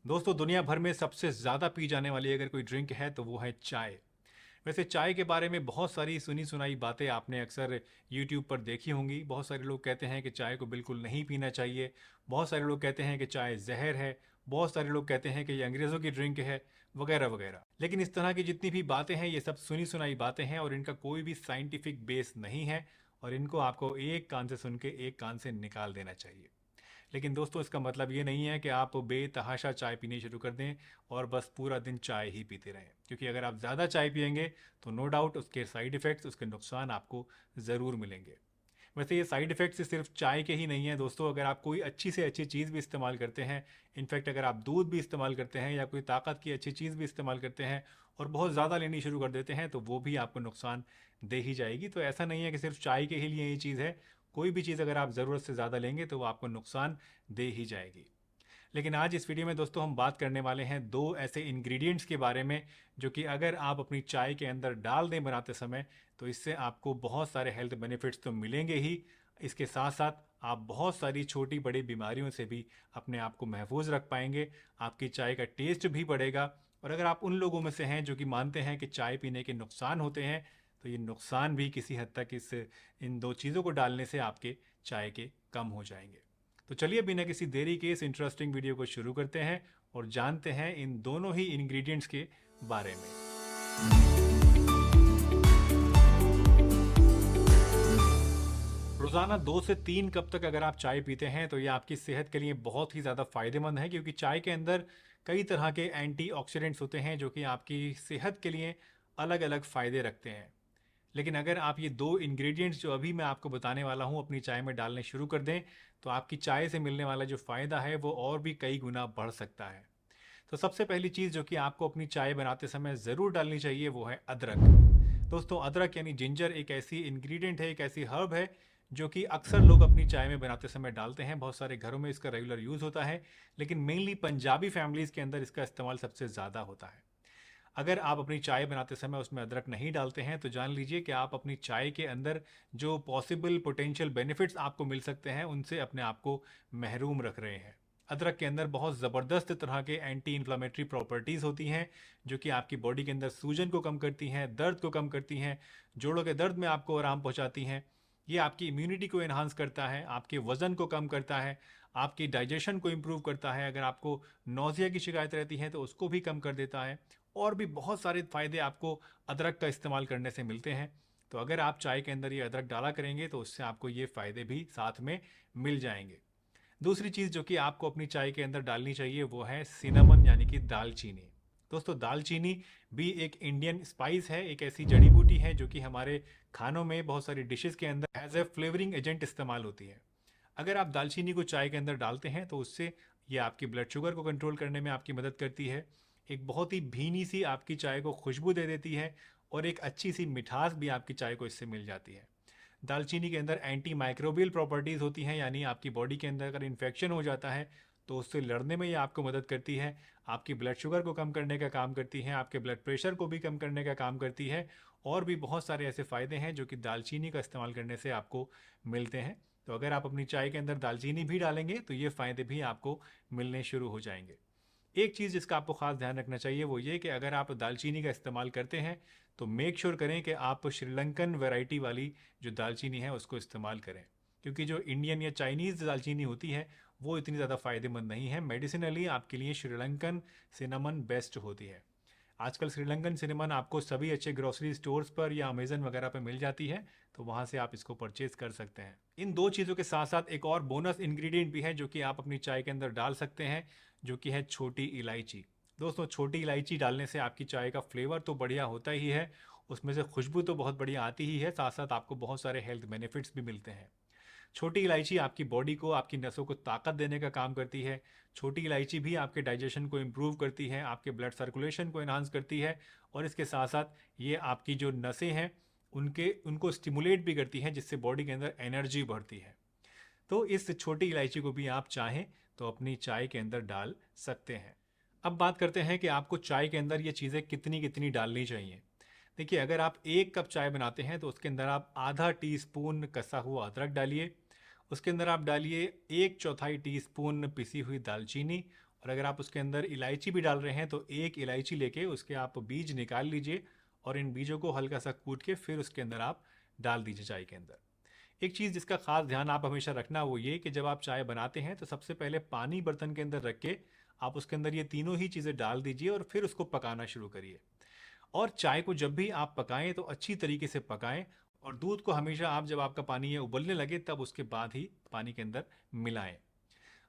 दोस्तों दुनिया भर में सबसे ज़्यादा पी जाने वाली अगर कोई ड्रिंक है तो वो है चाय। वैसे चाय के बारे में बहुत सारी सुनी सुनाई बातें आपने अक्सर यूट्यूब पर देखी होंगी। बहुत सारे लोग कहते हैं कि चाय को बिल्कुल नहीं पीना चाहिए। बहुत सारे लोग कहते हैं कि चाय जहर है। बहुत सारे लोग कहते हैं कि ये अंग्रेज़ों की ड्रिंक है, वगैरह वगैरह। लेकिन इस तरह की जितनी भी बातें हैं ये सब सुनी सुनाई बातें हैं और इनका कोई भी साइंटिफिक बेस नहीं है। और इनको आपको एक कान से सुन के एक कान से निकाल देना चाहिए। लेकिन दोस्तों इसका मतलब ये नहीं है कि आप बेतहाशा चाय पीनी शुरू कर दें और बस पूरा दिन चाय ही पीते रहें, क्योंकि अगर आप ज़्यादा चाय पियेंगे तो नो डाउट उसके साइड इफ़ेक्ट्स, उसके नुकसान आपको ज़रूर मिलेंगे। वैसे ये साइड इफ़ेक्ट्स सिर्फ चाय के ही नहीं है दोस्तों। अगर आप कोई अच्छी से अच्छी चीज़ भी इस्तेमाल करते हैं, इनफैक्ट अगर आप दूध भी इस्तेमाल करते हैं या कोई ताकत की अच्छी चीज़ भी इस्तेमाल करते हैं और बहुत ज़्यादा लेनी शुरू कर देते हैं तो वो भी आपको नुकसान दे ही जाएगी। तो ऐसा नहीं है कि सिर्फ चाय के ही लिए ये चीज़ है। कोई भी चीज़ अगर आप ज़रूरत से ज़्यादा लेंगे तो वो आपको नुकसान दे ही जाएगी। लेकिन आज इस वीडियो में दोस्तों हम बात करने वाले हैं दो ऐसे इंग्रेडिएंट्स के बारे में जो कि अगर आप अपनी चाय के अंदर डाल दें बनाते समय तो इससे आपको बहुत सारे हेल्थ बेनिफिट्स तो मिलेंगे ही। इसके साथ साथ आप बहुत सारी छोटी बड़ी बीमारियों से भी अपने आप को महफूज रख पाएंगे। आपकी चाय का टेस्ट भी बढ़ेगा। और अगर आप उन लोगों में से हैं जो कि मानते हैं कि चाय पीने के नुकसान होते हैं तो ये नुकसान भी किसी हद तक इस इन दो चीज़ों को डालने से आपके चाय के कम हो जाएंगे। तो चलिए बिना किसी देरी के इस इंटरेस्टिंग वीडियो को शुरू करते हैं और जानते हैं इन दोनों ही इंग्रेडिएंट्स के बारे में। रोज़ाना 2 से 3 कप तक अगर आप चाय पीते हैं तो ये आपकी सेहत के लिए बहुत ही ज़्यादा फ़ायदेमंद है, क्योंकि चाय के अंदर कई तरह के एंटीऑक्सीडेंट्स होते हैं जो कि आपकी सेहत के लिए अलग अलग फ़ायदे रखते हैं। लेकिन अगर आप ये दो इंग्रेडिएंट्स जो अभी मैं आपको बताने वाला हूँ अपनी चाय में डालने शुरू कर दें तो आपकी चाय से मिलने वाला जो फ़ायदा है वो और भी कई गुना बढ़ सकता है। तो सबसे पहली चीज़ जो कि आपको अपनी चाय बनाते समय ज़रूर डालनी चाहिए वो है अदरक। दोस्तों अदरक यानी जिंजर एक ऐसी इंग्रेडिएंट है, एक ऐसी हर्ब है जो कि अक्सर लोग अपनी चाय में बनाते समय डालते हैं। बहुत सारे घरों में इसका रेगुलर यूज़ होता है, लेकिन मेनली पंजाबी फैमिलीज़ के अंदर इसका इस्तेमाल सबसे ज़्यादा होता है। अगर आप अपनी चाय बनाते समय उसमें अदरक नहीं डालते हैं तो जान लीजिए कि आप अपनी चाय के अंदर जो पॉसिबल पोटेंशियल बेनिफिट्स आपको मिल सकते हैं उनसे अपने आप को महरूम रख रहे हैं। अदरक के अंदर बहुत ज़बरदस्त तरह के एंटी इन्फ्लामेटरी प्रॉपर्टीज़ होती हैं जो कि आपकी बॉडी के अंदर सूजन को कम करती हैं, दर्द को कम करती हैं, जोड़ों के दर्द में आपको आराम पहुंचाती हैं। ये आपकी इम्यूनिटी को इन्हांस करता है, आपके वज़न को कम करता है, आपकी डाइजेशन को इम्प्रूव करता है। अगर आपको नौजिया की शिकायत रहती है तो उसको भी कम कर देता है। और भी बहुत सारे फ़ायदे आपको अदरक का इस्तेमाल करने से मिलते हैं। तो अगर आप चाय के अंदर ये अदरक डाला करेंगे तो उससे आपको ये फ़ायदे भी साथ में मिल जाएंगे। दूसरी चीज़ जो कि आपको अपनी चाय के अंदर डालनी चाहिए वो है सिनेमन यानी कि दालचीनी। दोस्तों दालचीनी भी एक इंडियन स्पाइस है, एक ऐसी जड़ी बूटी है जो कि हमारे खानों में बहुत सारी डिशेस के अंदर एज ए फ्लेवरिंग एजेंट इस्तेमाल होती है। अगर आप दालचीनी को चाय के अंदर डालते हैं तो उससे ये आपकी ब्लड शुगर को कंट्रोल करने में आपकी मदद करती है। एक बहुत ही भीनी सी आपकी चाय को खुशबू दे देती है और एक अच्छी सी मिठास भी आपकी चाय को इससे मिल जाती है। दालचीनी के अंदर एंटी माइक्रोबियल प्रॉपर्टीज़ होती हैं, यानी आपकी बॉडी के अंदर अगर इन्फेक्शन हो जाता है तो उससे लड़ने में ये आपको मदद करती है। आपकी ब्लड शुगर को कम करने का काम करती है, आपके ब्लड प्रेशर को भी कम करने का काम करती है। और भी बहुत सारे ऐसे फ़ायदे हैं जो कि दालचीनी का इस्तेमाल करने से आपको मिलते हैं। तो अगर आप अपनी चाय के अंदर दालचीनी भी डालेंगे तो ये फ़ायदे भी आपको मिलने शुरू हो जाएंगे। एक चीज़ जिसका आपको ख़ास ध्यान रखना चाहिए वो ये कि अगर आप दालचीनी का इस्तेमाल करते हैं तो मेक श्योर करें कि आप श्रीलंकन वैरायटी वाली जो दालचीनी है उसको इस्तेमाल करें, क्योंकि जो इंडियन या चाइनीज़ दालचीनी होती है वो इतनी ज़्यादा फ़ायदेमंद नहीं है। मेडिसिनली आपके लिए श्रीलंकन सिनेमन बेस्ट होती है। आजकल श्रीलंकन सिनेमन आपको सभी अच्छे ग्रोसरी स्टोर्स पर या अमेजन वगैरह पर मिल जाती है, तो वहाँ से आप इसको परचेज कर सकते हैं। इन दो चीज़ों के साथ साथ एक और बोनस इंग्रेडिएंट भी है जो कि आप अपनी चाय के अंदर डाल सकते हैं, जो कि है छोटी इलायची। दोस्तों छोटी इलायची डालने से आपकी चाय का फ्लेवर तो बढ़िया होता ही है, उसमें से खुशबू तो बहुत बढ़िया आती ही है, साथ साथ आपको बहुत सारे हेल्थ बेनिफिट्स भी मिलते हैं। छोटी इलायची आपकी बॉडी को, आपकी नसों को ताकत देने का काम करती है। छोटी इलायची भी आपके डाइजेशन को इम्प्रूव करती है, आपके ब्लड सर्कुलेशन को इन्हांस करती है और इसके साथ साथ ये आपकी जो नसें हैं उनको स्टिमुलेट भी करती हैं, जिससे बॉडी के अंदर एनर्जी बढ़ती है। तो इस छोटी इलायची को भी आप चाहें तो अपनी चाय के अंदर डाल सकते हैं। अब बात करते हैं कि आपको चाय के अंदर ये चीज़ें कितनी कितनी डालनी चाहिए। देखिए अगर आप 1 कप चाय बनाते हैं तो उसके अंदर आप आधा टी स्पून कसा हुआ अदरक डालिए। उसके अंदर आप डालिए 1/4 टीस्पून पिसी हुई दालचीनी और अगर आप उसके अंदर इलायची भी डाल रहे हैं तो एक इलायची लेके उसके आप बीज निकाल लीजिए और इन बीजों को हल्का सा कूट के फिर उसके अंदर आप डाल दीजिए चाय के अंदर। एक चीज़ जिसका खास ध्यान आप हमेशा रखना वो ये कि जब आप चाय बनाते हैं तो सबसे पहले पानी बर्तन के अंदर रख के आप उसके अंदर ये तीनों ही चीज़ें डाल दीजिए और फिर उसको पकाना शुरू करिए। और चाय को जब भी आप पकाएं तो अच्छी तरीके से पकाएं, और दूध को हमेशा आप जब आपका पानी ये उबलने लगे तब उसके बाद ही पानी के अंदर मिलाएं।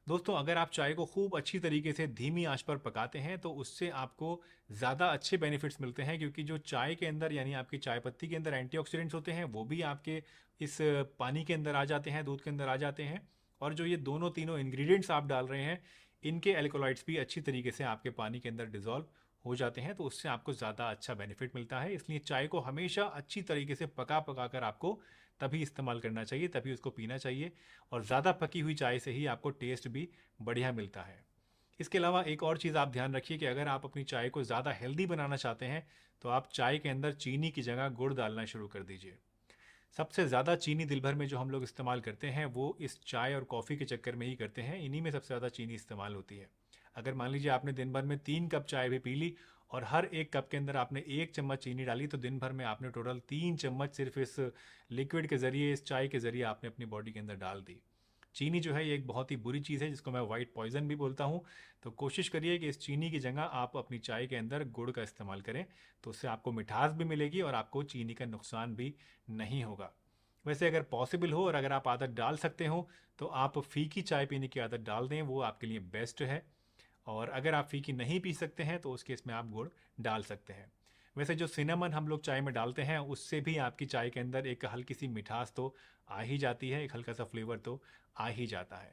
दोस्तों, अगर आप चाय को खूब अच्छी तरीके से धीमी आंच पर पकाते हैं तो उससे आपको ज़्यादा अच्छे बेनिफिट्स मिलते हैं, क्योंकि जो चाय के अंदर यानी आपकी चाय पत्ती के अंदर एंटीऑक्सीडेंट्स होते हैं वो भी आपके इस पानी के अंदर आ जाते हैं, दूध के अंदर आ जाते हैं। और जो ये दोनों तीनों इंग्रेडिएंट्स आप डाल रहे हैं इनके एल्कोलॉइड्स भी अच्छी तरीके से आपके पानी के अंदर डिजॉल्व हो जाते हैं, तो उससे आपको ज़्यादा अच्छा बेनिफिट मिलता है। इसलिए चाय को हमेशा अच्छी तरीके से पका पका कर आपको तभी इस्तेमाल करना चाहिए, तभी उसको पीना चाहिए। और ज़्यादा पकी हुई चाय से ही आपको टेस्ट भी बढ़िया मिलता है। इसके अलावा एक और चीज़ आप ध्यान रखिए कि अगर आप अपनी चाय को ज़्यादा हेल्दी बनाना चाहते हैं तो आप चाय के अंदर चीनी की जगह गुड़ डालना शुरू कर दीजिए। सबसे ज़्यादा चीनी दिल भर में जो हम लोग इस्तेमाल करते हैं वो इस चाय और कॉफ़ी के चक्कर में ही करते हैं, इन्हीं में सबसे ज़्यादा चीनी इस्तेमाल होती है। अगर मान लीजिए आपने दिन भर में 3 कप चाय भी पी ली और हर एक कप के अंदर आपने 1 चम्मच चीनी डाली तो दिन भर में आपने टोटल 3 चम्मच सिर्फ इस लिक्विड के ज़रिए, इस चाय के ज़रिए आपने अपनी बॉडी के अंदर डाल दी। चीनी जो है ये एक बहुत ही बुरी चीज़ है जिसको मैं वाइट पॉइजन भी बोलता हूँ। तो कोशिश करिए कि इस चीनी की जगह आप अपनी चाय के अंदर गुड़ का इस्तेमाल करें, तो उससे आपको मिठास भी मिलेगी और आपको चीनी का नुकसान भी नहीं होगा। वैसे अगर पॉसिबल हो और अगर आप आदत डाल सकते हो तो आप फीकी चाय पीने की आदत डाल दें, वो आपके लिए बेस्ट है। और अगर आप फीकी नहीं पी सकते हैं तो उस केस में आप गुड़ डाल सकते हैं। वैसे जो सिनेमन हम लोग चाय में डालते हैं उससे भी आपकी चाय के अंदर एक हल्की सी मिठास तो आ ही जाती है, एक हल्का सा फ्लेवर तो आ ही जाता है।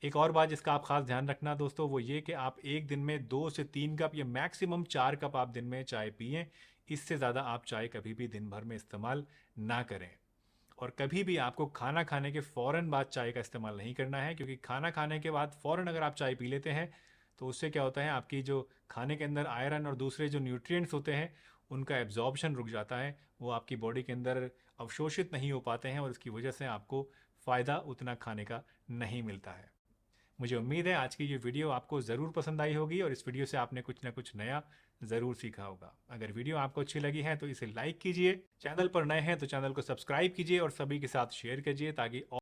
एक और बात जिसका आप खास ध्यान रखना दोस्तों वो ये कि आप एक दिन में 2 से 3 कप या मैक्सिमम 4 कप आप दिन में चाय पिएं। इससे ज़्यादा आप चाय कभी भी दिन भर में इस्तेमाल ना करें। और कभी भी आपको खाना खाने के फ़ौरन बाद चाय का इस्तेमाल नहीं करना है, क्योंकि खाना खाने के बाद फ़ौरन अगर आप चाय पी लेते हैं तो उससे क्या होता है, आपकी जो खाने के अंदर आयरन और दूसरे जो न्यूट्रिएंट्स होते हैं उनका एब्जॉर्प्शन रुक जाता है, वो आपकी बॉडी के अंदर अवशोषित नहीं हो पाते हैं और इसकी वजह से आपको फ़ायदा उतना खाने का नहीं मिलता है। मुझे उम्मीद है आज की ये वीडियो आपको ज़रूर पसंद आई होगी और इस वीडियो से आपने कुछ ना कुछ नया ज़रूर सीखा होगा। अगर वीडियो आपको अच्छी लगी है तो इसे लाइक कीजिए, चैनल पर नए हैं तो चैनल को सब्सक्राइब कीजिए और सभी के साथ शेयर कीजिए ताकि